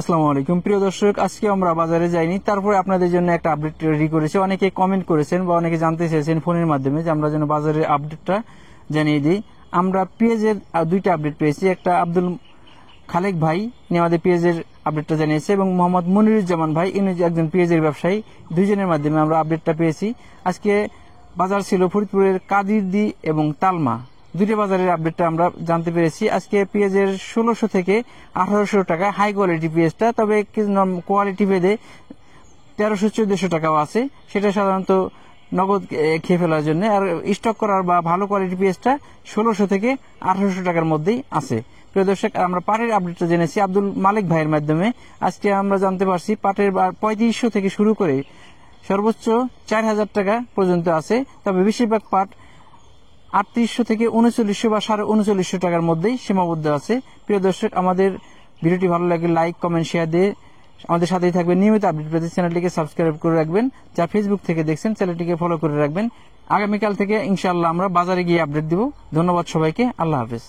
আসসালামু আলাইকুম প্রিয় দর্শক, আজকে আমরা বাজারে যাইনি, তারপরে আপনাদের জন্য একটা আপডেট রেডি করেছি। অনেকে কমেন্ট করেছেন বা অনেকে জানতে চেয়েছেন ফোনের মাধ্যমে যে আমরা যেন বাজারের আপডেটটা জানিয়ে দিই। আমরা পেঁয়াজের দুইটা আপডেট পেয়েছি। একটা আব্দুল খালেক ভাই ইনি আমাদের পেঁয়াজের আপডেটটা জানিয়েছে এবং মোহাম্মদ মনিরুজ্জামান ভাই ইনি একজন পেঁয়াজের ব্যবসায়ী। দুইজনের মাধ্যমে আমরা আপডেটটা পেয়েছি। আজকে বাজার ছিল ফরিদপুরের কাদিরদি এবং তালমা, দুইটা বাজারের আপডেটটা আমরা জানতে পেরেছি। আজকে পেঁয়াজের 1600 থেকে 1800 টাকা হাই কোয়ালিটি পেঁয়াজটা, তবে কোয়ালিটি ভেদে 1300-1400 টাকাও আছে। সেটা সাধারণত নগদ খেয়ে ফেলার জন্য, আর স্টক করার বা ভালো কোয়ালিটি পেঁয়াজটা 1600 থেকে 1800 টাকার মধ্যেই আছে। প্রিয় দর্শক, আমরা পাটের আপডেটটা জেনেছি আব্দুল মালিক ভাইয়ের মাধ্যমে। আজকে আমরা জানতে পারছি পাটের 3500 থেকে শুরু করে সর্বোচ্চ 4000 টাকা পর্যন্ত আছে, তবে বেশিরভাগ পাট 3800 থেকে 3900 বা 3950 টাকার মধ্যেই সীমাবদ্ধ আছে। প্রিয় দর্শক, আমাদের ভিডিওটি ভালো লাগলে লাইক, কমেন্ট, শেয়ার দিয়ে আমাদের সাথেই থাকবেন। নিয়মিত আপডেট পেতে চ্যানেলটিকে সাবস্ক্রাইব করে রাখবেন। যা ফেসবুক থেকে দেখছেন চ্যানেলটিকে ফলো করে রাখবেন। আগামীকাল থেকে ইনশাআল্লাহ আমরা বাজারে গিয়ে আপডেট দিব। ধন্যবাদ সবাইকে। আল্লাহ হাফেজ।